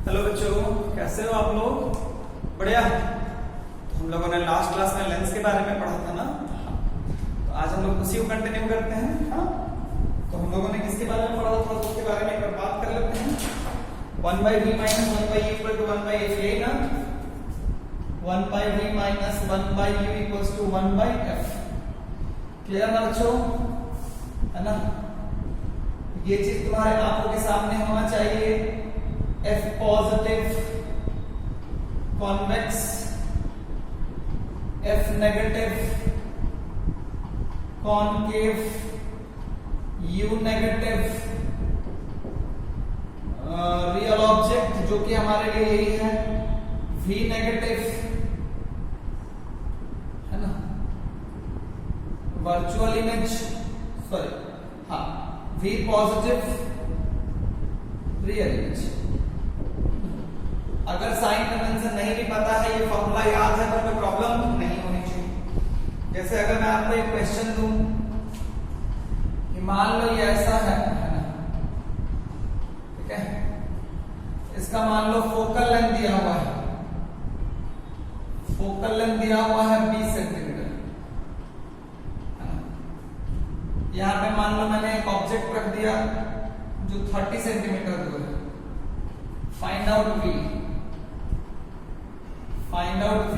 Hello बच्चों, कैसे हो आप लोग? बढ़िया। तो हम लोगों ने लास्ट क्लास में लेंस के बारे में पढ़ा था ना, तो आज हम लोग उसी को कंटिन्यू करते हैं। हाँ, तो हम लोगों ने किसके बारे में पढ़ा था, उसके बारे में एक बार बात कर लेते हैं। 1/v minus 1/u equal to 1/f, यही ना? 1/v minus 1/u equals to 1/f। Clear ना बच्चों? है ना? ये चीज तुम्हारे आंखों के सामने होना चाहिए। F positive convex, F negative concave, U negative real object जो कि हमारे लिए यही है, V नेगेटिव, है ना? वर्चुअल इमेज, सॉरी, हाँ, V पॉजिटिव रियल इमेज। अगर साइन कन्वेंशन नहीं भी पता है, ये फॉर्मूला याद है, तो कोई प्रॉब्लम नहीं होनी चाहिए। जैसे अगर मैं आपको एक क्वेश्चन दूं कि मान लो ये ऐसा है ना, ठीक है? इसका मान लो फोकल लेंथ दिया हुआ है, फोकल लेंथ दिया हुआ है 20 सेंटीमीटर। यहां पे मान लो मैंने एक ऑब्जेक्ट रख दिया जो 30 सेंटीमीटर दूर है। Find out V। Find out V,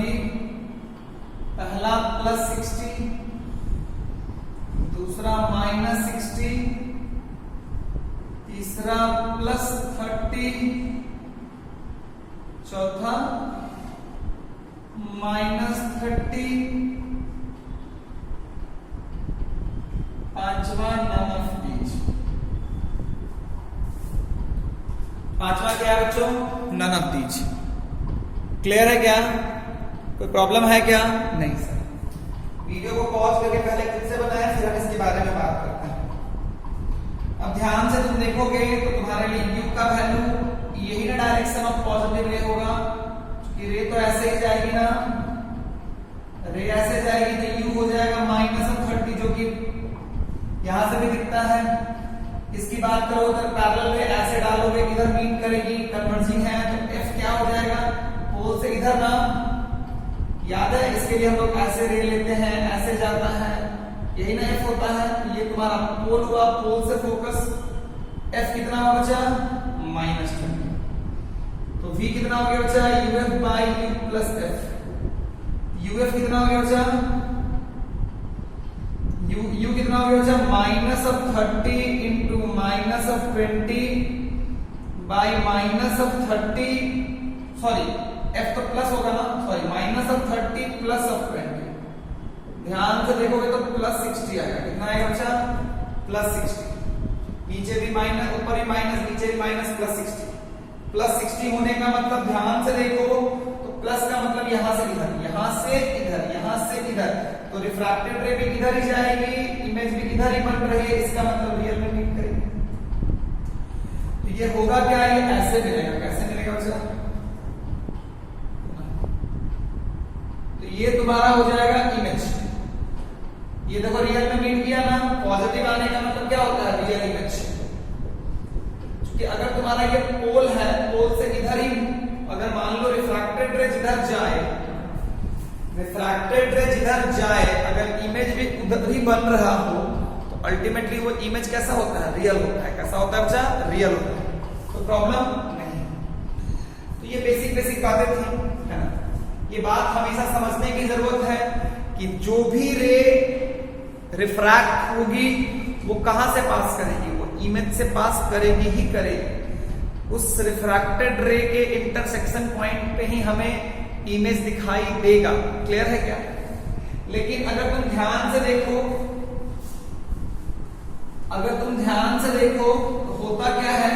पहला +60, दूसरा -60, तीसरा +30, चौथा -30, पांचवा नन ऑफ ईच। पांचवा क्या है बच्चों? None of these. क्लियर है क्या? कोई प्रॉब्लम है क्या? नहीं सर। वीडियो को पॉज करके पहले खुद से बनाएं, फिर हम इसके बारे में बात करते हैं। अब ध्यान से तुम देखोगे तो तुम्हारे लिए u का वैल्यू यही ना डायरेक्शन ऑफ पॉजिटिव रे होगा, क्योंकि रे तो ऐसे ही जाएगी ना, रे ऐसे जाएगी तो u हो जाएगा -30, जो कि यहां से भी दिखता है। इसकी बात करो तो पैरेलल रे ऐसे डालोगे, इधर मीट करेगी, कन्वर्जिंग है, तो f क्या हो जाएगा? पोल से इधर ना, याद है? इसके लिए हम लोग ऐसे रे लेते हैं, ऐसे जाता है, यही ना f होता है। ये तुम्हारा पोल हुआ, पोल से फोकस। f कितना होगा बच्चा? -20। तो v कितना हो गया बच्चा? uf by u plus f। uf कितना हो गया बच्चा? u कितना हो गया बच्चा? -30 इंटू -20 बाई -30, सॉरी f तो प्लस होगा ना, सॉरी -30 प्लस 20। ध्यान से देखोगे तो +60 आएगा। कितना आएगा बच्चा? +60। नीचे भी माइनस, ऊपर भी माइनस, नीचे भी माइनस, +60। +60 होने का मतलब, ध्यान से देखो तो प्लस का मतलब यहां से इधर, यहां से इधर, यहां से इधर, तो रिफ्रैक्टेड रे भी इधर ही जाएगी, इमेज भी इधर ही बन रही है, इसका मतलब रियल में मीट करेगी। तो ये होगा क्या? ये ऐसे मिलेगा। कैसे मिलेगा बच्चा? तो ये तुम्हारा हो जाएगा इमेज। ये देखो रियल में मीट किया ना, पॉजिटिव आने का मतलब क्या होता है? Real image. क्योंकि अगर तुम्हारा ये पोल है, पोल से इधर ही, अगर मान लो रिफ्रैक्टेड रे जिधर जाए, रिफ्रैक्टेड रे जिधर जाए, अगर इमेज भी उधर ही बन रहा हो, तो अल्टीमेटली वो इमेज कैसा होता है? रियल होता है। कैसा होता है बच्चा? रियल होता है। तो प्रॉब्लम नहीं। तो ये बेसिक बेसिक बातें थी, है ना? ये बात हमेशा समझने की जरूरत है कि जो भी रे रिफ्रैक्ट होगी वो कहां से पास करेगी? वो इमेज से पास करेगी ही करेगी। उस रिफ्रैक्टेड रे के इंटरसेक्शन पॉइंट पे ही हमें इमेज दिखाई देगा। क्लियर है क्या? लेकिन अगर तुम ध्यान से देखो, अगर तुम ध्यान से देखो तो होता क्या है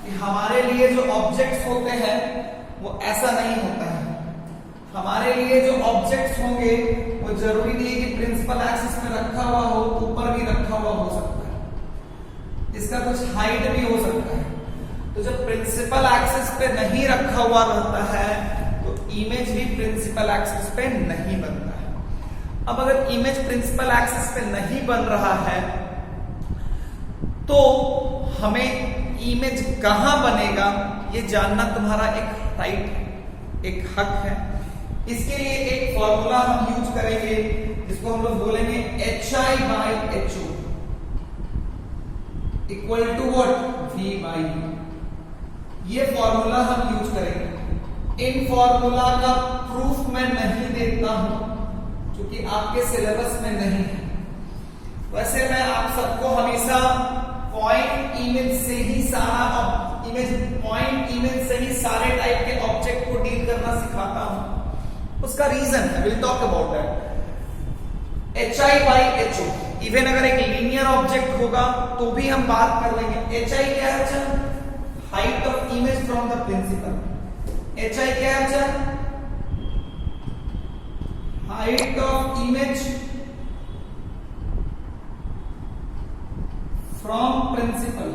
कि हमारे लिए जो ऑब्जेक्ट्स होते हैं वो ऐसा नहीं होता है। हमारे लिए जो ऑब्जेक्ट्स होंगे वो जरूरी नहीं है कि प्रिंसिपल एक्सिस में रखा हुआ हो, ऊपर भी रखा हुआ हो सकता है, इसका कुछ हाइट भी हो सकता है। तो जब प्रिंसिपल एक्सिस पे नहीं रखा हुआ रहता है तो इमेज भी प्रिंसिपल एक्सिस पे नहीं बनता है। अब अगर इमेज प्रिंसिपल एक्सिस पे नहीं बन रहा है तो हमें इमेज कहां बनेगा ये जानना तुम्हारा एक राइट है, एक हक है। इसके लिए एक फॉर्मूला हम यूज करेंगे जिसको हम लोग बोलेंगे HI/HO equal to what, V by U। ये फॉर्मूला हम यूज करेंगे। इन फॉर्मूला का प्रूफ मैं नहीं देता हूं क्योंकि आपके सिलेबस में नहीं है। वैसे मैं आप सबको हमेशा पॉइंट इमेज से ही सारे टाइप के ऑब्जेक्ट को डील करना सिखाता हूं। उसका रीजन है, will talk about that. HI/HO even अगर एक लीनियर ऑब्जेक्ट होगा तो भी हम बात कर लेंगे। HI क्या है अच्छा? Height of image from the principal. HI क्या है अच्छा? Height of image from principal.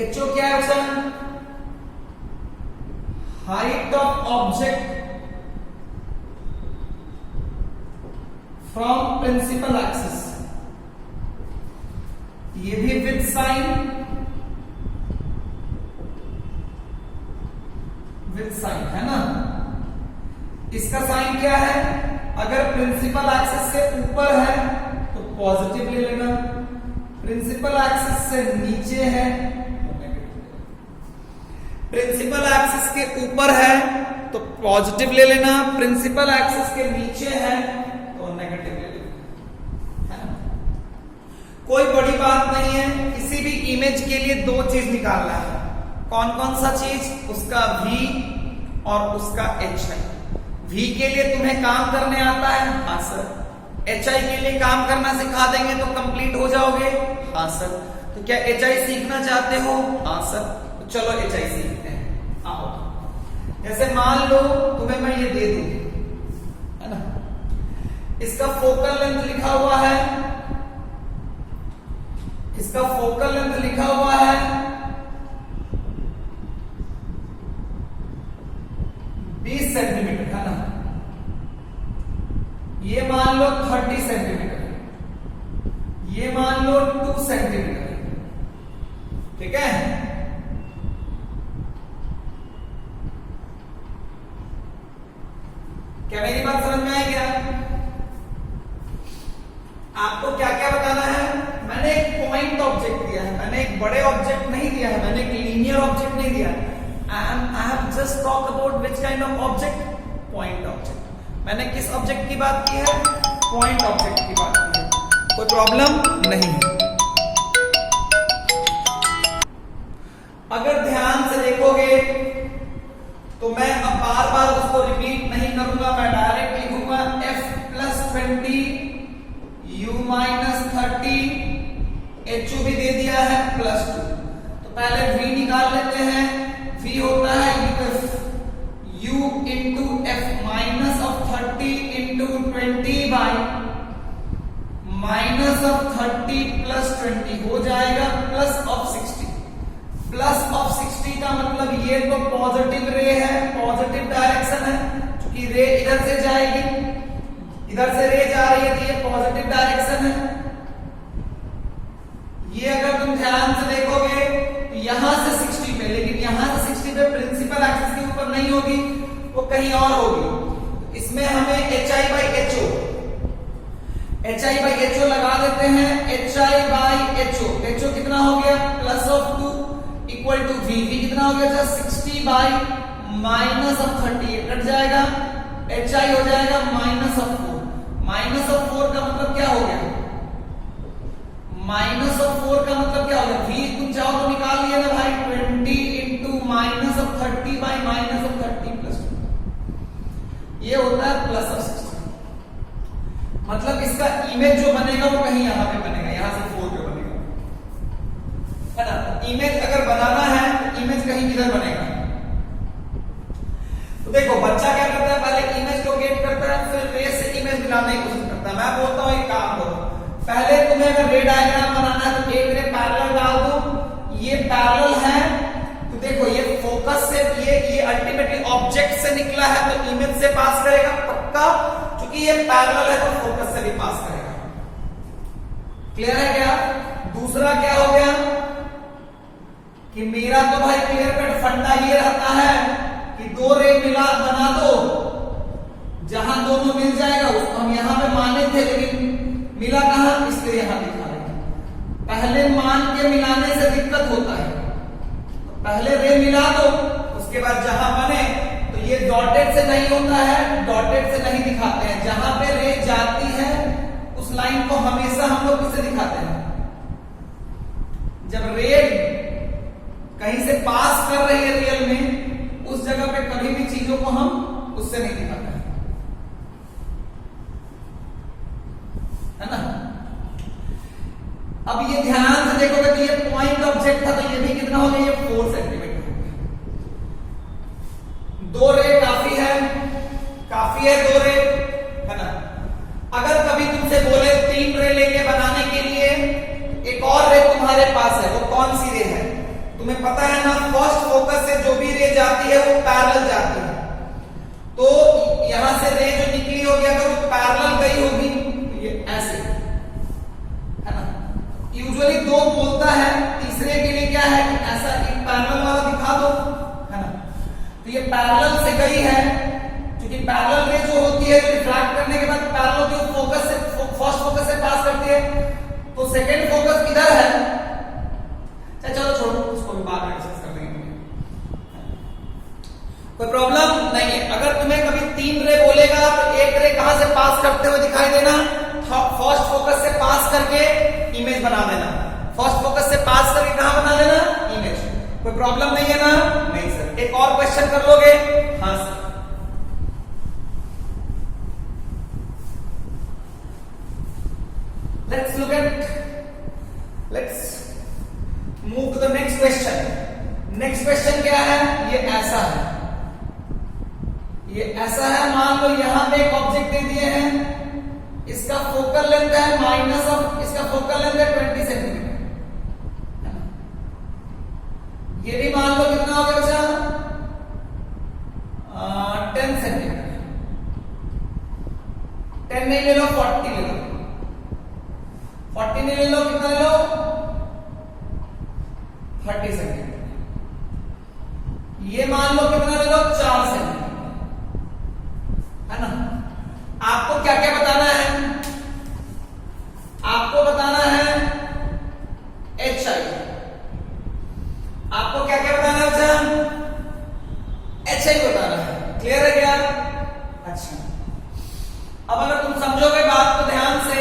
HO क्या है अच्छा? Height of object from principal axis. ये भी विद साइन, है ना। इसका साइन क्या है? अगर प्रिंसिपल एक्सिस से ऊपर है तो पॉजिटिव ले लेना, प्रिंसिपल एक्सिस से नीचे है तो नेगेटिव। प्रिंसिपल एक्सिस के ऊपर है तो पॉजिटिव ले लेना, प्रिंसिपल एक्सिस के नीचे है तो नेगेटिव ले लेना, है ना। कोई बड़ी बात नहीं है। किसी भी इमेज के लिए दो चीज निकालना है। कौन कौन सा चीज? उसका V और उसका HI। V के लिए तुम्हें काम करने आता है? हाँ सर। HI के लिए काम करना सिखा देंगे तो कंप्लीट हो जाओगे? हाँ सर। तो क्या HI सीखना चाहते हो? हाँ सर। तो चलो HI सीखते हैं, आओ। जैसे मान लो तुम्हें मैं ये दे दूं, है ना। इसका फोकल लेंथ लिखा हुआ है, इसका फोकल लेंथ लिखा हुआ है 20 सेंटीमीटर, है ना। ये मान लो 30 सेंटीमीटर, ये मान लो 2 सेंटीमीटर, ठीक है। क्या मेरी बात समझ में आई क्या? आपको क्या क्या बताना है? मैंने एक पॉइंट ऑब्जेक्ट दिया है, मैंने एक बड़े ऑब्जेक्ट नहीं दिया है, मैंने एक लीनियर ऑब्जेक्ट नहीं दिया है। I have just talked about which kind of object? Point object. मैंने किस ऑब्जेक्ट की बात की है? पॉइंट ऑब्जेक्ट की बात की है। कोई प्रॉब्लम नहीं है। अगर ध्यान से देखोगे तो मैं अब बार बार उसको रिपीट नहीं करूंगा, मैं डायरेक्ट लिखूंगा F+20 U-30 HO भी दे दिया है +2। तो पहले V निकाल लेते हैं। V होता है U into F minus of 30 into 20 by minus of 30 plus 20 हो जाएगा प्लस ऑफ 60। प्लस ऑफ 60 का मतलब ये तो पॉजिटिव रे है, पॉजिटिव डायरेक्शन है, क्योंकि रे इधर से जाएगी, इधर से रे जा रही है तो ये पॉजिटिव डायरेक्शन है। ये अगर तुम ध्यान से देखोगे तो यहां से 60 पे, लेकिन यहां से 60 पे प्रिंसिपल एक्सिस के ऊपर नहीं होगी, वो कहीं और होगी। इसमें हमें HI/HO लगा देते हैं। HI/HO, HO कितना हो गया? Plus of 2 equal to V कितना हो गया? 60 बाई माइनस ऑफ 30, कट जाएगा। HI हो जाएगा माइनस ऑफ 4। माइनस ऑफ 4 का मतलब क्या हो गया? माइनस ऑफ 4 का मतलब क्या हो गया? V तुम चाहो तो निकाल लिया ना भाई, 20 into minus of 30 by minus of 30 plus 2, ये होता है प्लस ऑफ 60। मतलब इसका इमेज जो बनेगा वो कहीं यहां पे बनेगा, यहां से 4 पे बनेगा, है ना। इमेज अगर बनाना है तो इमेज कहीं किधर बनेगा? तो देखो बच्चा क्या करता है, पहले इमेज को गेट करता है, फिर रे से इमेज मिलाने की कोशिश करता है। मैं बोलता हूं एक काम करो, पहले तुम्हें अगर रे डायग्राम बनाना है तो एक रे पैरेलल डाल दो, ये पैरेलल है तो देखो ये फोकस से, ये अल्टीमेटली ऑब्जेक्ट से निकला है तो इमेज से पास करेगा पक्का, क्योंकि ये पैरेलल है तो फोकस से भी क्लियर है क्या? दूसरा क्या हो गया कि मेरा तो भाई क्लियर कट फंडा ये रहता है कि दो रे मिला बना दो, जहां दोनों मिल जाएगा उसको हम यहां पे माने थे, लेकिन मिला कहां, इसलिए यहां लिखा है। पहले मान के मिलाने से दिक्कत होता है, तो पहले रे मिला दो, उसके बाद जहां बने, तो ये डॉटेड से नहीं होता है, डॉटेड से नहीं दिखाते हैं, जहां पे रे जाती है उस लाइन को हमेशा हम लोग किससे दिखाते हैं? जब रे कहीं से पास कर रही है रियल में, उस जगह पे कभी भी चीजों को हम उससे नहीं दिखाते हैं, है ना? अब ये ध्यान से देखोगे तो ये पॉइंट ऑब्जेक्ट था, तो ये भी कितना हो गया? ये 4 सेंटीमीटर हो गया। 2 रे काफी है 2 रे, है ना? अगर कभी तुमसे बोले 3 रे लेके बनाने के लिए, एक और रे तुम्हारे पास है, वो कौन सी रे है? तुम्हें पता है ना, फर्स्ट फोकस से जो भी रे जाती है वो पैरेलल जाती है, तो यहां से रे जो निकली होगी अगर वो पैरेलल गई होगी तो ये ऐसे, है ना? यूजुअली 2 बोलता है, तीसरे के लिए क्या है कि ऐसा एक पैरेलल वाला दिखा दो, है ना? तो ये पैरेलल से गई है, क्योंकि पैरेलल रे जो होती है रिफ्रैक्ट करने के बाद पैरेलल की फोकस से फर्स्ट फोकस से पास करती है, तो सेकंड फोकस किधर है? चलो छोड़ो, उसको भी बाद में डिस्कस कर लेंगे, कोई प्रॉब्लम नहीं है। अगर तुम्हें कभी 3 रे बोलेगा तो एक रे कहां से पास करते हुए दिखाई देना? फर्स्ट फोकस से पास करके इमेज बना देना, फर्स्ट फोकस से पास करके कहां बना लेना? इमेज। कोई प्रॉब्लम नहीं है ना? नहीं सर। एक और क्वेश्चन कर लोगे? हाँ sir. let's move to the next question. Next question क्या है? ये ऐसा है, ये ऐसा है, मान लो यहां पे एक ऑब्जेक्ट दे दिए हैं, इसका फोकल लेंथ है माइनस ऑफ, इसका फोकल लेंथ है 20 सेंटीमीटर, ये भी मान लो कितना हो गया बच्चा? 10 सेंटीमीटर, 10 नहीं ले लो, 40 ले लो, 40 नहीं ले लो, कितना ले लो? 30 सेंटीमीटर। ये मान लो कितना ले लो? 4 सेंटीमीटर, है ना? आपको क्या क्या बताना है? आपको बताना है HI, आपको क्या क्या बताना है बच्चा? HI बताना है। क्लियर है क्या? अच्छा, अब अगर तुम समझोगे बात को ध्यान से,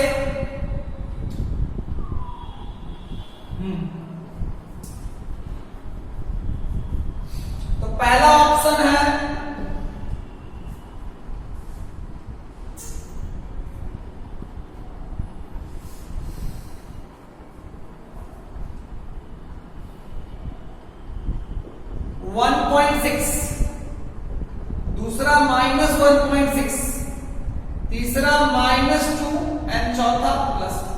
तो पहला ऑप्शन है 1.6, दूसरा -1.6, तीसरा -2 एंड चौथा +2।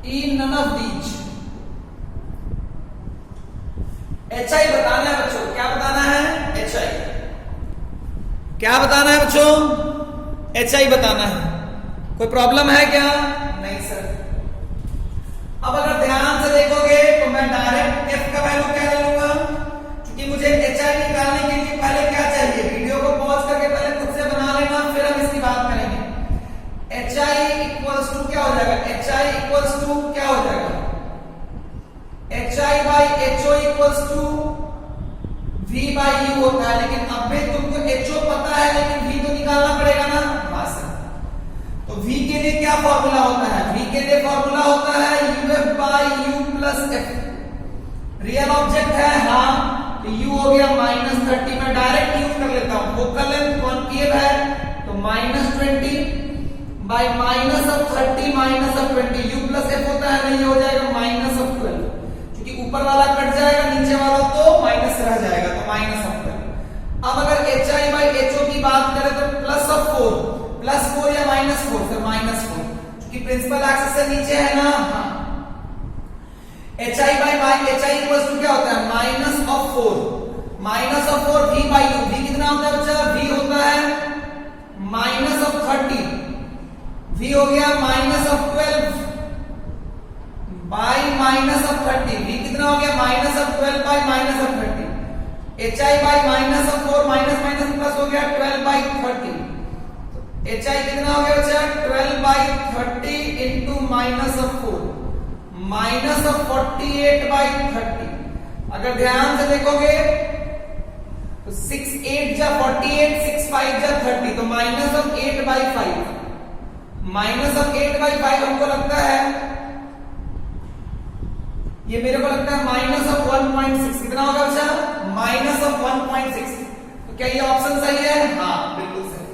In none of these HI बताना है बच्चों। क्या बताना है? HI। क्या बताना है बच्चों? HI बताना है। कोई प्रॉब्लम है क्या? नहीं सर। अब अगर ध्यान से देखोगे तो मैं डायरेक्ट F का वैल्यू क्या ले लूंगा, क्योंकि मुझे HI निकालने के लिए पहले क्या चाहिए? वीडियो को पॉज करके पहले खुद से बना लेना, फिर हम इसकी बात करेंगे। HI इक्वल्स टू क्या हो जाएगा? HI इक्वल्स टू क्या हो जाएगा? HI by HO equals to V by U होता है, लेकिन अब भी तुमको HO पता है, लेकिन V तो निकालना पड़ेगा ना। बस, तो V के लिए क्या फॉर्मूला होता है? V के लिए फॉर्मूला होता है UF by U plus F। Real object है, हाँ, तो U हो गया -30। मैं डायरेक्ट यूज कर लेता हूं, फोकल लेंथ कॉन्केव है तो -20 बाई -30 -20, U प्लस F होता है, नहीं हो जाएगा -12, क्योंकि ऊपर वाला कट जाएगा, नीचे वाला तो माइनस रह जाएगा, तो -12। अब अगर HI बाई HO की बात करें तो +4 या -4, फिर -4, क्योंकि प्रिंसिपल एक्सिस से नीचे है ना। हाँ, HI by HI equals to क्या होता है? -4 V बाई U। V कितना होता है बच्चा? V होता है -30 हो गया minus of 12 by minus of 30, v कितना हो गया minus of 12 by minus of 30, hi by minus of 4 minus minus plus हो गया 12 बाई 30, hi कितना हो गया बच्चा 12 by 30 into minus of 4 minus of 48 by 30। अगर ध्यान से देखोगे तो 6 8 जा 48, 6 5 जा 30, तो minus of 8 by 5, minus of 8 by 5 हमको लगता है, ये मेरे को लगता है माइनस ऑफ 1.6, कितना होगा बच्चा माइनस ऑफ 1.6। तो क्या ये ऑप्शन सही है? हाँ बिल्कुल सही।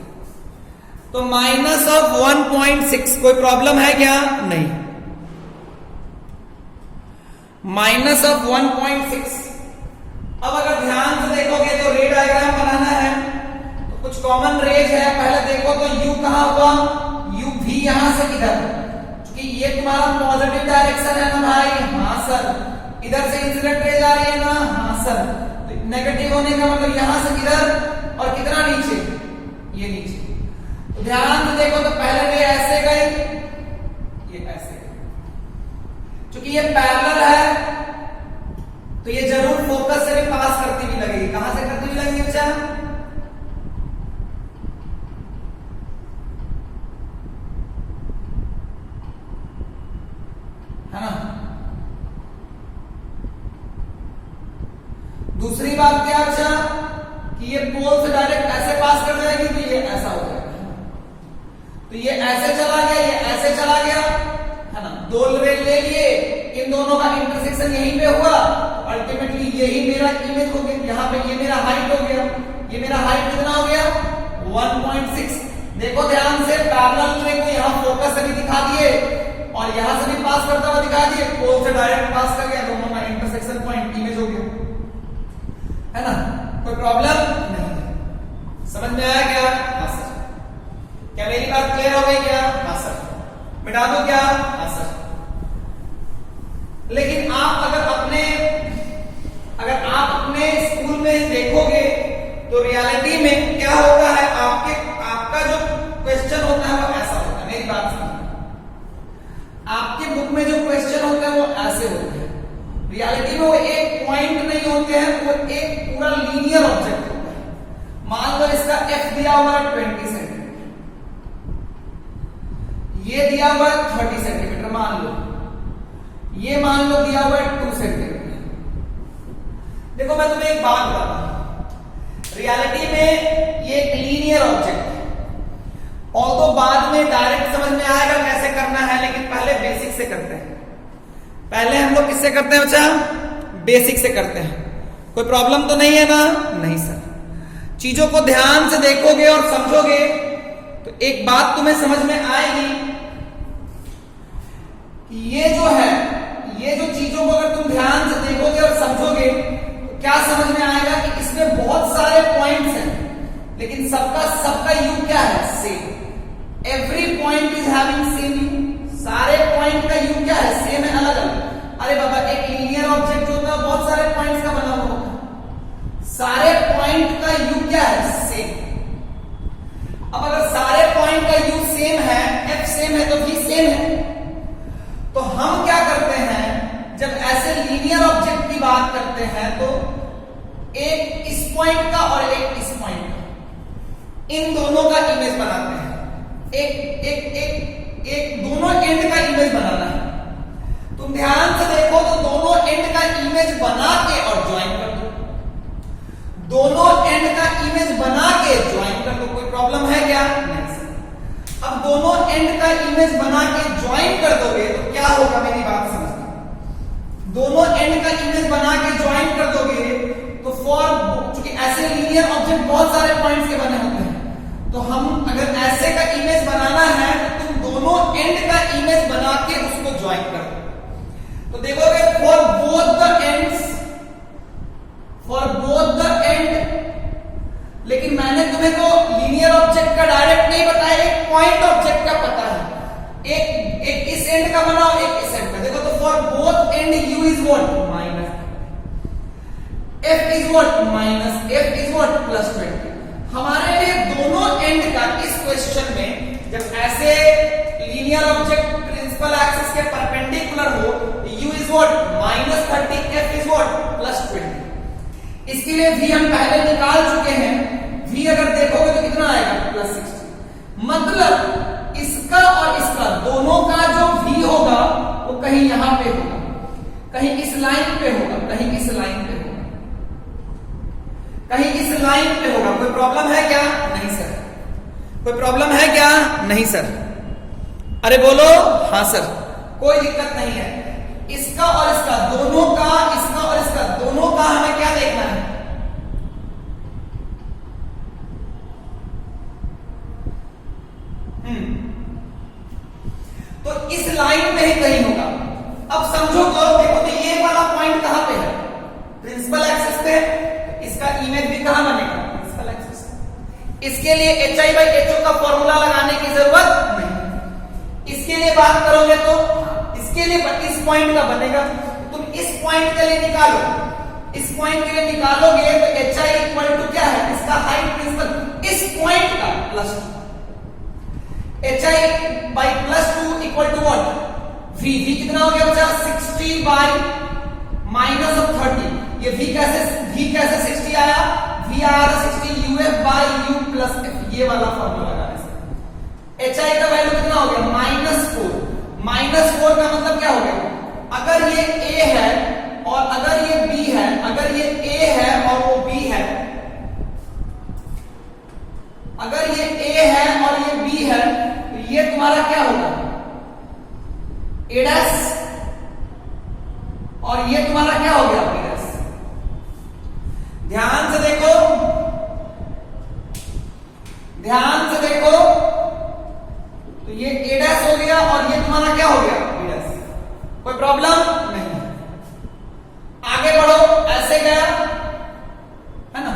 तो माइनस ऑफ 1.6, कोई प्रॉब्लम है क्या? नहीं। Minus of 1.6। अब अगर ध्यान से देखोगे तो रे डायग्राम बनाना है, तो कुछ कॉमन रेज है। पहले देखो तो u कहां हुआ, u भी यहां से इधर, क्योंकि ये तुम्हारा पॉजिटिव डायरेक्शन है ना भाई, हाँ सर। इधर से इंसिडेंट रेज आ रही है ना, हाँ सर। तो नेगेटिव होने का मतलब यहां से इधर और कितना नीचे, ये नीचे। तो ध्यान से देखो तो पहले रे ऐसे गए, ये ऐसे गए, क्योंकि ये पैरेलल है तो ये जरूर फोकस से भी पास करती हुई लगेगी। कहां से करती हुई लगेगी बच्चा? है ना। दूसरी बात क्या बच्चा कि ये पोल से डायरेक्ट ऐसे पास कर जाएगी तो ये ऐसा हो जाएगा, तो ये ऐसे चला गया, ये ऐसे चला गया, है ना। दो रे ले लिए, इन दोनों का इंटरसेक्शन यहीं पे हुआ, अल्टीमेटली यही मेरा इमेज हो गया। यहाँ पे ये मेरा हाइट हो गया, ये मेरा हाइट कितना हो गया 1.6। देखो ध्यान से, पैरेलल रे को यहाँ फोकस से भी दिखा दिए और यहाँ से भी पास करता हुआ दिखा दिए, पोल से डायरेक्ट पास कर गया, दोनों का इंटरसेक्शन पॉइंट इमेज हो गया, है ना। कोई प्रॉब्लम नहीं। समझ में आया क्या? हाँ सर। क्या मेरी बात क्लियर हो गई क्या? हाँ सर। मिटा दो क्या? हाँ सर। लेकिन आप अगर आप अपने स्कूल में देखोगे तो रियलिटी में क्या होता है, आपका जो क्वेश्चन होता है वो ऐसा होता है। मेरी बात सुनिए, आपके बुक में जो क्वेश्चन होता है वो ऐसे होते हैं, रियलिटी में वो एक पॉइंट नहीं होते हैं, वो एक पूरा लीनियर ऑब्जेक्ट होता है। मान लो इसका f दिया हुआ है 20 सेंटीमीटर, ये दिया हुआ है 30 सेंटीमीटर, मान लो ये मान लो दिया हुआ है 2 सेंटीमीटर। देखो मैं तुम्हें एक बात बताता हूं, रियलिटी में ये एक लीनियर ऑब्जेक्ट है, और तो बाद में डायरेक्ट समझ में आएगा कैसे करना है, लेकिन पहले बेसिक से करते हैं। पहले हम लोग किससे करते हैं बच्चा? बेसिक से करते हैं। कोई प्रॉब्लम तो नहीं है ना? नहीं सर। चीजों को ध्यान से देखोगे और समझोगे तो एक बात तुम्हें समझ में आएगी कि ये जो है, ये जो चीजों को अगर तुम ध्यान से देखोगे और समझोगे तो क्या समझ में आएगा कि इसमें बहुत सारे पॉइंट्स हैं, लेकिन सबका यू क्या है? Same. Every point is having same you. सारे पॉइंट का यू क्या है? सेम है, अलग अलग। अरे बाबा, एक लीनियर ऑब्जेक्ट होता है बहुत सारे पॉइंट्स का बना हुआ होता है, सारे पॉइंट का यू क्या है? सेम। अब अगर सारे पॉइंट का यू सेम है, एफ सेम है, तो भी सेम है। तो हम क्या करते हैं, जब ऐसे लीनियर ऑब्जेक्ट की बात करते हैं तो एक इस पॉइंट का और एक इस पॉइंट का, इन दोनों का इमेज बनाते हैं। एक दोनों एंड का इमेज बनाना है। तुम ध्यान से देखो तो दोनों एंड का इमेज बना के और ज्वाइन कर दो, दोनों एंड का इमेज बना के ज्वाइन कर दो। कोई प्रॉब्लम है क्या? नहीं सर। अब दोनों एंड का इमेज बना के ज्वाइन कर दोगे तो क्या होगा, मेरी बात समझना। दोनों एंड का इमेज बना के ज्वाइन कर दोगे तो चूंकि ऐसे लीनियर ऑब्जेक्ट बहुत सारे पॉइंट्स के बने होते हैं, तो हम अगर ऐसे का इमेज बनाना है तो तुम दोनों एंड का इमेज बना के उसको ज्वाइन कर दो। तो देखोगे फॉर बोथ द एंड, लेकिन मैंने तुम्हें तो लीनियर ऑब्जेक्ट का डायरेक्ट नहीं बताया, एक पॉइंट ऑब्जेक्ट का पता है। एक इस एंड का बनाओ, एक इस एंड का। देखो तो for both and you is what? Minus, F is what? Minus, F is what? Plus 20। हमारे लिए दोनों एंड का इस क्वेश्चन में, जब ऐसे what -30, f is what +20। इसके लिए v हम पहले निकाल चुके हैं, v अगर देखोगे तो कितना आएगा +60। मतलब इसका और इसका दोनों का जो v होगा वो कहीं यहां पे होगा, कहीं इस लाइन पे होगा, कहीं इस लाइन पे होगा, कहीं इस लाइन पे होगा। कोई प्रॉब्लम है क्या? नहीं सर। कोई प्रॉब्लम है क्या? नहीं सर। अरे बोलो हाँ सर, कोई दिक्कत नहीं है। इसका और इसका दोनों का, इसका और इसका दोनों का हमें क्या देखना है? तो इस लाइन में ही कहीं होगा। अब समझो तो देखो, तो ये वाला पॉइंट कहां पे है? प्रिंसिपल एक्सिस पे। इसका इमेज भी कहां बनेगा? Principal axis. इसके लिए HI/HO का फॉर्मूला लगाने की जरूरत नहीं। इसके लिए बात करोगे तो इसके लिए इस पॉइंट का बनेगा। तुम इस पॉइंट के लिए निकालो, इस पॉइंट के लिए निकालोगे तो HI इक्वल टू क्या है? इसका हाइट प्रिंसिपल इस पॉइंट का +2। HI/+2 equal to what? V कितना हो गया बच्चा? 60/-30। ये V कैसे 60 आया? V आया 60 UF/U + F, ये वाला फॉर्मूला लगाने से। HI का वैल्यू कितना हो गया? -4। -4 का मतलब क्या हो गया? अगर ये A है और अगर ये B है, अगर ये A है और वो B है, अगर ये A है और ये B है, तो ये तुम्हारा क्या होगा? A' और ये तुम्हारा क्या हो गया? B'। ध्यान से देखो, ध्यान से देखो, तो ये A' हो गया और ये तुम्हारा क्या हो गया? B'। कोई प्रॉब्लम नहीं। आगे बढ़ो, ऐसे गया है ना।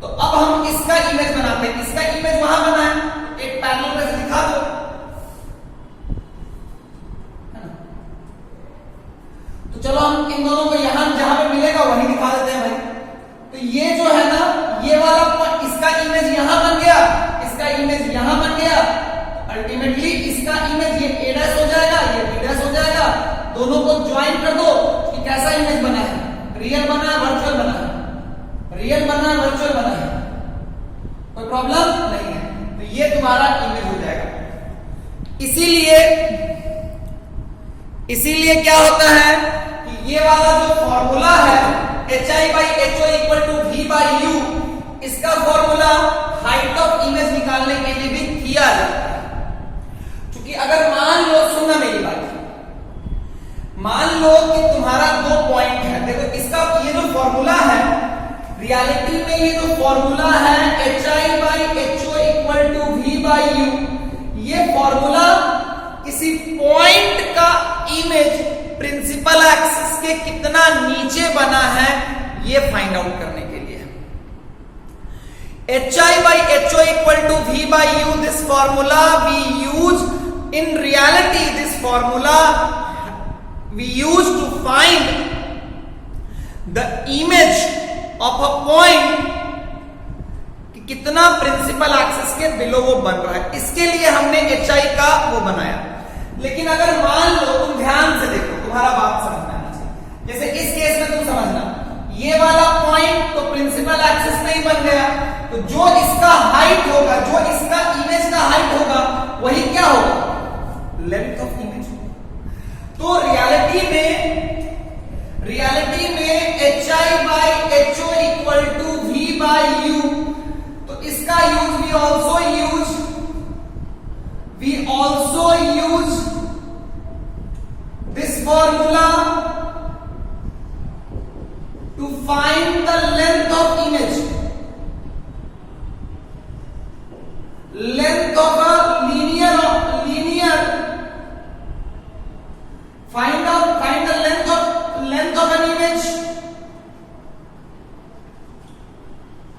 तो अब हम इसका इमेज बनाते हैं। इसका इमेज वहां बना है, एक पैरेलल से दिखा दो, है ना। तो चलो हम इन दोनों को यहां जहां पे मिलेगा वहीं दिखा देते हैं भाई। तो ये जो है ना, ये वाला इसका इमेज यहां बन गया, इसका इमेज यहां बन गया। अल्टीमेटली इसका इमेज ये A' हो जाएगा, ये B' हो जाएगा। दोनों को ज्वाइन कर दो कि कैसा इमेज बना है? रियल बना है, वर्चुअल बना है? रियल बना है, वर्चुअल बना है? कोई प्रॉब्लम नहीं है। तो ये तुम्हारा इमेज हो जाएगा। इसीलिए क्या होता है कि ये वाला जो फॉर्मूला है HI/HO इक्वल टू V/U, इसका फॉर्मूला हाइट ऑफ इमेज निकालने के लिए भी किया जाता है। क्योंकि अगर मान लो, सुनना मेरी बात, मान लो कि तुम्हारा दो पॉइंट है। देखो इसका ये जो फॉर्मूला है, रियलिटी में ये जो फॉर्मूला है HI/HO इक्वल टू V/U, ये फॉर्मूला किसी पॉइंट का इमेज प्रिंसिपल एक्सिस के कितना नीचे बना है ये फाइंड आउट करने के लिए। HI/HO equal to V/U, this formula we use in reality, this formula we use to find the image of a point कि कितना प्रिंसिपल एक्सिस के बिलो वो बन रहा है। इसके लिए हमने HI का वो बनाया। लेकिन अगर मान लो, तुम ध्यान से देखो, तुम्हारा बात समझना चाहिए। जैसे इस केस में तुम समझना, ये वाला पॉइंट तो प्रिंसिपल एक्सिस नहीं बन गया, तो जो इसका हाइट होगा, जो इसका इमेज का हाइट होगा, वही क्या होगा? Length of image. तो रियलिटी में HI/HO इक्वल टू V/U, तो इसका use we also use this formula to find the length of image, length of a linear find the length of an image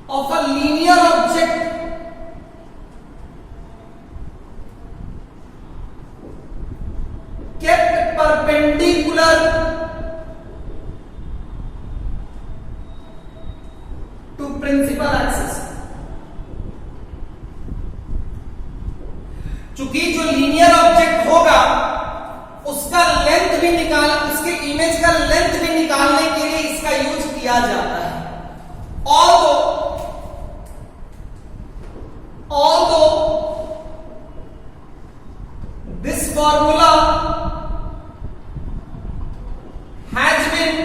of a linear object kept perpendicular to principal axis। चूंकि जो linear object होगा उसका length भी निकाल, इसके image का length भी निकालने के लिए इसका यूज किया जाता है। although this formula has been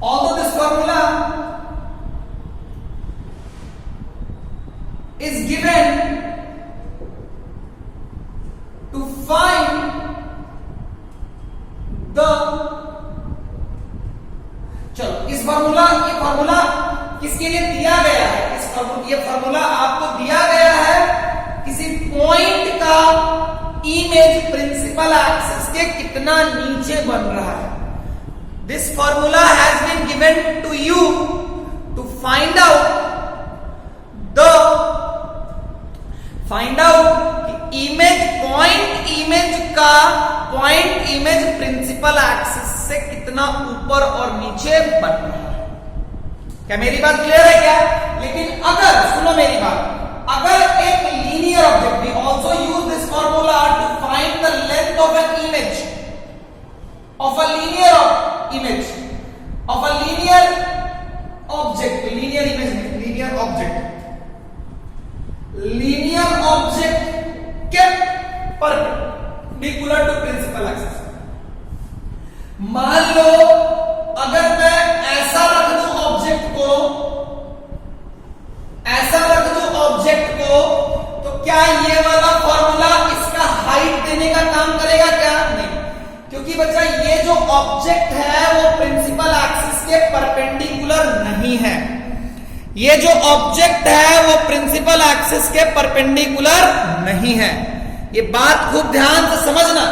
although this formula is given to find the, चलो इस फार्मूला, ये फार्मूला किसके लिए दिया गया है? ये फार्मूला आपको दिया गया है किसी पॉइंट का इमेज प्रिंसिपल एक्सिस के कितना नीचे बन रहा है। This formula has been given to you to find out point image principal axis से कितना ऊपर और नीचे बन रहा है। क्या मेरी बात क्लियर है क्या? लेकिन अगर, सुनो मेरी बात, अगर एक linear object, we also use this formula to find the length of an image of a linear image of a linear object, linear image में लीनियर ऑब्जेक्ट के परपेंडिकुलर टू प्रिंसिपल एक्सिस। मान लो अगर मैं ऐसा रख दूं ऑब्जेक्ट को, तो क्या ये वाला फॉर्मूला इसका हाइट देने का काम करेगा क्या? नहीं, क्योंकि बच्चा ये जो ऑब्जेक्ट है वो प्रिंसिपल एक्सिस के परपेंडिकुलर नहीं है। ये जो ऑब्जेक्ट है वो प्रिंसिपल एक्सिस के परपेंडिकुलर नहीं है। ये बात खूब ध्यान से समझना।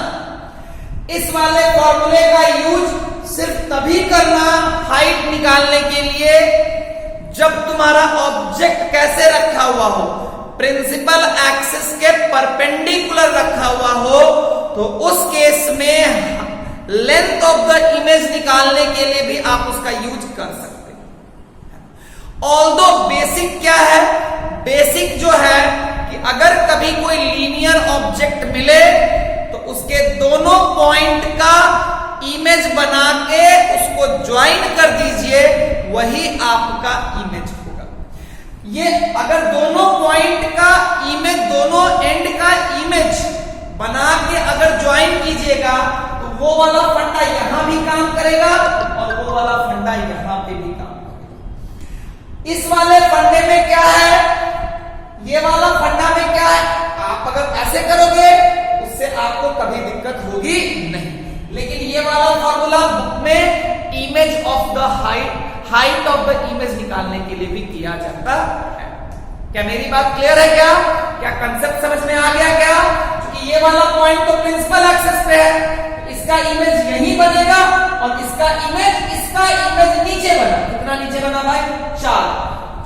इस वाले फॉर्मूले का यूज सिर्फ तभी करना हाइट निकालने के लिए जब तुम्हारा ऑब्जेक्ट कैसे रखा हुआ हो, प्रिंसिपल एक्सिस के परपेंडिकुलर रखा हुआ हो, तो उस केस में लेंथ ऑफ द इमेज निकालने के लिए भी आप उसका यूज कर सकते हैं। ऑल्दो बेसिक क्या है? बेसिक जो है कि अगर कभी कोई लीनियर ऑब्जेक्ट मिले तो उसके दोनों पॉइंट का इमेज बना के उसको ज्वाइन कर दीजिए, वही आपका इमेज होगा। ये अगर दोनों पॉइंट का इमेज, दोनों एंड का इमेज बना के अगर ज्वाइन कीजिएगा तो वो वाला फंडा यहां भी काम करेगा और वो वाला फंडा यहां पे भी काम करेगा। इस वाले फंडे में क्या है? ये वाला फंडा में क्या है? आप अगर ऐसे करोगे उससे आपको कभी दिक्कत होगी नहीं। लेकिन ये वाला फॉर्मूला बुक में image of the height of the image निकालने के लिए भी किया जाता है। क्या मेरी बात क्लियर है क्या? क्या कंसेप्ट समझ में आ गया क्या? क्योंकि ये वाला पॉइंट तो प्रिंसिपल एक्सिस पे है, इसका इमेज यही बनेगा और इसका इमेज नीचे बना। कितना नीचे बना भाई?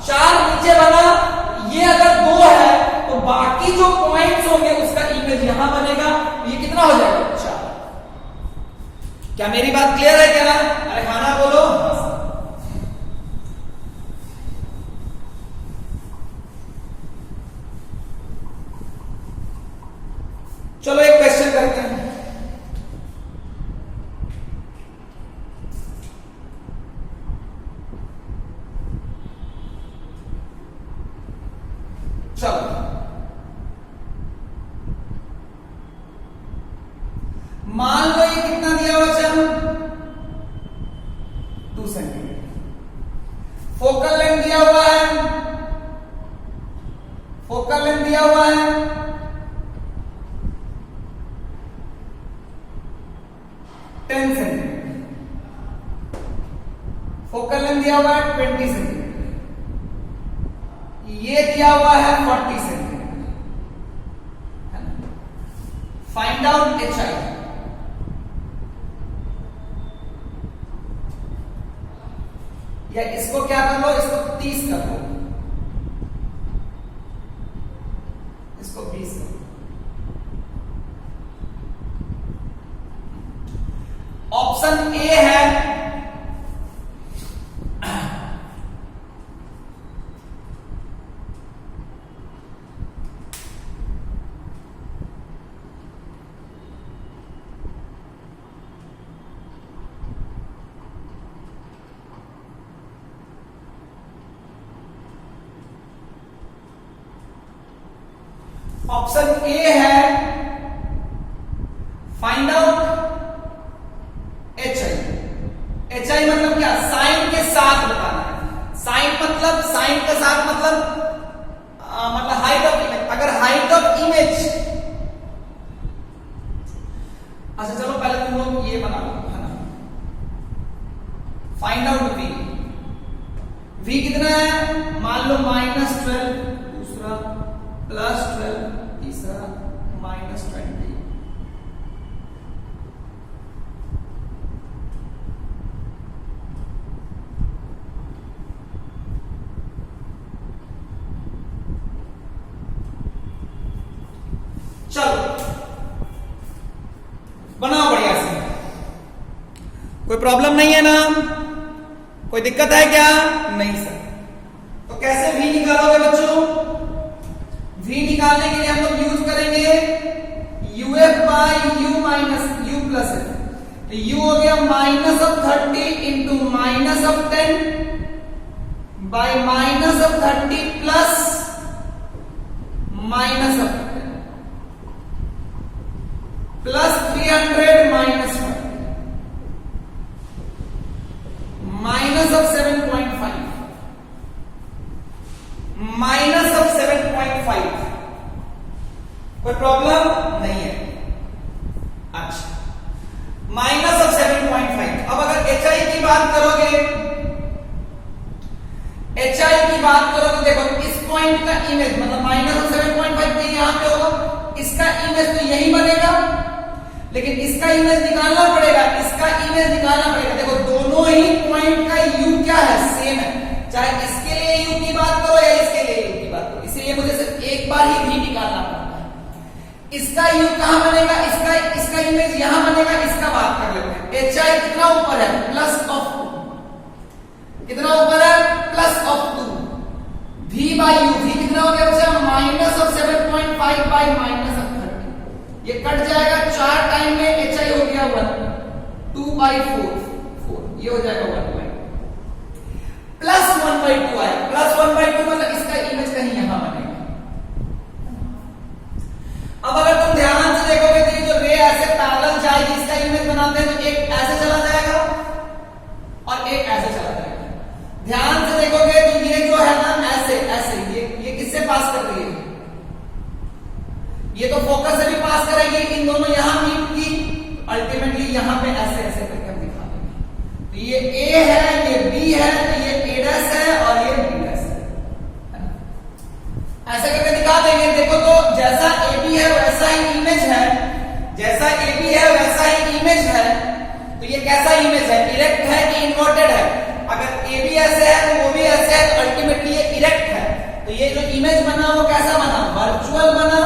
4 नीचे बना। ये अगर 2 है तो बाकी जो पॉइंट्स होंगे उसका इमेज यहां बनेगा। ये कितना हो जाएगा? 4। क्या मेरी बात क्लियर है क्या? अरे खाना बोलो। चलो एक क्वेश्चन करते हैं। चलो मान लो ये कितना दिया हुआ चल 2 सेंटीमीटर। फोकल लेंथ दिया हुआ है 10 सेंटीमीटर। फोकल लेंथ दिया हुआ है 20 सेंटीमीटर। ये दिया हुआ है 40 सेंटीमीटर। Find out HI। या इसको क्या कर लो, इसको 30 कर लो, इसको 20 कर लो। ऑप्शन ए है ऑप्शन ए है फाइंड आउट HI। HI मतलब क्या, साइन के साथ बताना है। साइन मतलब, साइन के साथ मतलब हाइट ऑफ इमेज। अगर हाइट ऑफ इमेज, अच्छा चलो पहले तुम लोग ये बना लो, है ना। फाइंड आउट V कितना है, मान लो -12, दूसरा +12, तीसरा -20। चलो बनाओ बढ़िया से, कोई प्रॉब्लम नहीं है ना, कोई दिक्कत है क्या, नहीं सर। तो कैसे V निकालोगे बच्चों, V निकालने के लिए हम लोग यूज करेंगे UF by U minus U plus F। तो U हो गया -30 into -10 by -30 plus -10 plus 300 minus 1 -7.5 -7.5। कोई प्रॉब्लम नहीं है। अच्छा -7.5। अब अगर HI की बात करोगे, HI की बात करोगे, देखो इस पॉइंट का इमेज मतलब -7.5 के यहां पे होगा, इसका इमेज तो यही बनेगा, लेकिन इसका इमेज निकालना पड़ेगा, इसका इमेज निकालना पड़ेगा। देखो दोनों ही पॉइंट का U क्या है, सेम है, चाहे इसके लिए U की बात करो या इसके लिए U की बात करो, इसलिए मुझे सिर्फ एक बार ही V निकालना पड़ता है। इसका U कहां बनेगा, इसका इमेज यहां बनेगा, इसका बात कर लेते हैं। HI कितना ऊपर है, +2, कितना ऊपर है, +2। V बाई U, V कितना हो गया बच्चा, -7.5 बाई -30। ये कट जाएगा 4 टाइम में, HI हो गया 1, 2/4, 4, ये हो जाएगा 1/2 प्लस 1/2 आए, प्लस 1/2 मतलब इसका इमेज कहीं यहां बनेगा। अब अगर तुम ध्यान से देखोगे तो ये जो रे ऐसे पैरेलल जाएगी, इसका इमेज बनाते हैं तो एक ऐसे चला जाएगा और एक ऐसे चला जाएगा। ध्यान से देखोगे तो ये जो है ना ऐसे ऐसे, ये किससे पास कर रही है, ये तो फोकस से भी पास करेगी, इन दोनों यहां मीट की, अल्टीमेटली यहां पे ऐसे ऐसे करके हम दिखा देंगे। तो ये A है, ये B है, तो ये A' है और ये B' है, ऐसे करके दिखा देंगे। देखो तो जैसा AB है वैसा ही इमेज है, जैसा AB है वैसा ही इमेज है। तो ये कैसा इमेज है, इरेक्ट है कि इन्वर्टेड है। अगर AB ऐसे है तो वो भी ऐसे है, तो अल्टीमेटली ये इरेक्ट है। तो ये जो इमेज बना वो कैसा बना, वर्चुअल बना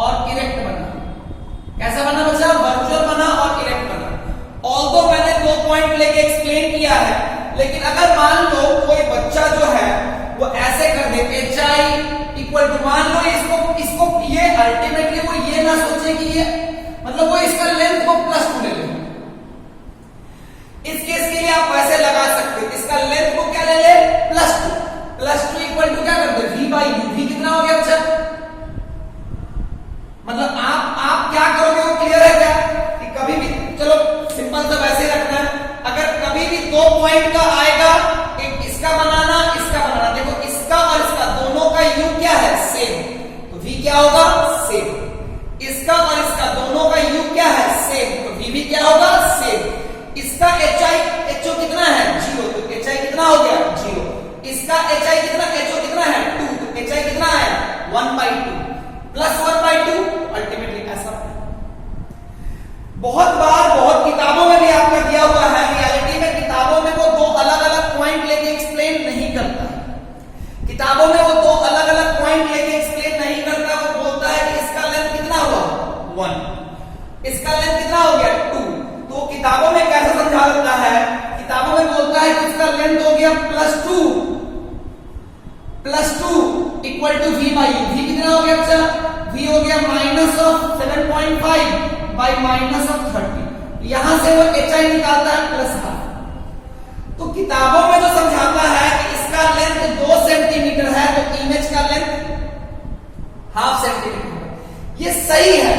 और इरेक्ट बना। कैसा बना बच्चा, वर्चुअल बना और इरेक्ट बना। ऑल्दो मैंने 2 पॉइंट लेके एक्सप्लेन किया है, लेकिन अगर मान लो कोई बच्चा जो है वो ऐसे कर दे, HI इक्वल टू, मान लो इसको ये अल्टीमेटली वो ये ना सोचे कि ये मतलब वो इसका लेंथ को +2 ले ले। इस केस के लिए आप वैसे लगा सकते हो, इसका लेंथ को क्या ले ले, +2 इक्वल टू क्या कर दो, V बाई U। V कितना हो गया बच्चा, मतलब आप क्या करोगे वो क्लियर है क्या, कि कभी भी चलो सिंपल सा वैसे रखना है। अगर कभी भी 2 पॉइंट का आएगा, एक इसका बनाना, इसका बनाना, देखो इसका और इसका दोनों का U क्या है, सेम, तो V क्या होगा, सेम। इसका और इसका दोनों का U क्या है, सेम, तो V भी क्या होगा, सेम। इसका HO कितना है, 0, तो HI कितना हो गया, 0। इसका HI कितना, HO कितना है, 2, तो HI कितना है, 1/2 प्लस 1/2, अल्टीमेटली ऐसा। बहुत बार बहुत किताबों में भी आपका दिया हुआ है, रियलिटी में किताबों में वो 2 अलग अलग पॉइंट लेके एक्सप्लेन नहीं करता। किताबों में वो 2 अलग अलग पॉइंट लेके एक्सप्लेन नहीं करता, वो बोलता है कि इसका लेंथ कितना हुआ, 1, इसका लेंथ कितना हो गया, 2। तो किताबों में कैसे समझा देता है, किताबों में बोलता है कि इसका लेंथ हो गया +2 equal to V by U। V कितना हो गया बच्चा, V हो गया -7.5 बाई -30। यहां से वो HI निकालता है +1/2। तो किताबों में जो समझाता है कि इसका लेंथ 2 सेंटीमीटर है, तो इमेज का लेंथ हाफ सेंटीमीटर। ये सही है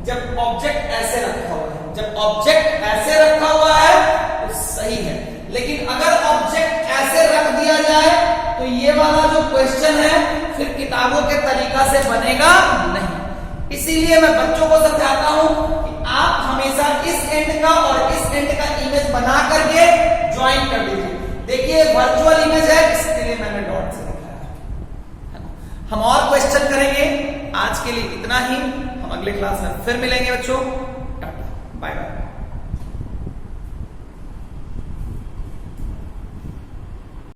जब ऑब्जेक्ट ऐसे रखा हुआ है, जब ऑब्जेक्ट ऐसे रखा हुआ है तो सही है, लेकिन अगर ऑब्जेक्ट ऐसे रख दिया जाए तो ये वाला जो क्वेश्चन है फिर किताबों के तरीका से बनेगा नहीं। इसीलिए मैं बच्चों को समझाता हूं कि आप हमेशा इस एंड का और इस एंड का इमेज बना करके ज्वाइन कर दीजिए। देखिए वर्चुअल इमेज है, इसके लिए मैंने डॉट से दिखाया। हम और क्वेश्चन करेंगे, आज के लिए इतना ही। हम अगले क्लास में फिर मिलेंगे बच्चों। टाटा बाय बाय।